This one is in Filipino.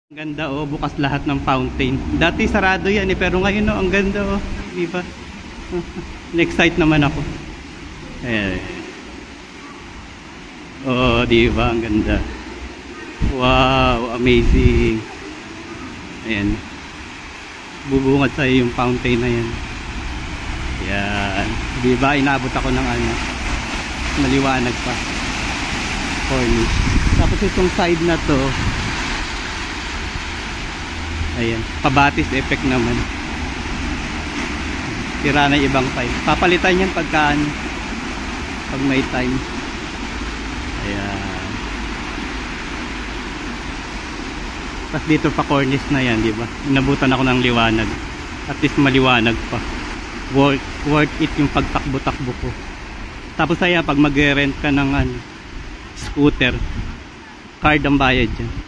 Ganda oh, bukas lahat ng fountain. Dati sarado yan eh, pero ngayon oh, ang ganda oh. Di ba? Na-excite naman ako. Eh. Oh, di ba? Ang ganda. Wow, amazing. Ayan. Bubungad sa'yo yung fountain na yan. Ayan. Di ba? Inabot ako ng ano. Maliwanag pa. Cornish. Tapos itong side na to, ayan, pabatis effect naman. Tira na ibang pipe. Papalitan yan pagka pag may time. Ayan. Tapos dito pa cornice na yan, di ba? Inabutan ako ng liwanag. At least maliwanag pa. Worth it yung pagtakbo-takbo ko. Tapos ayan, pag mag-rent ka ng scooter, card ang bayad dyan.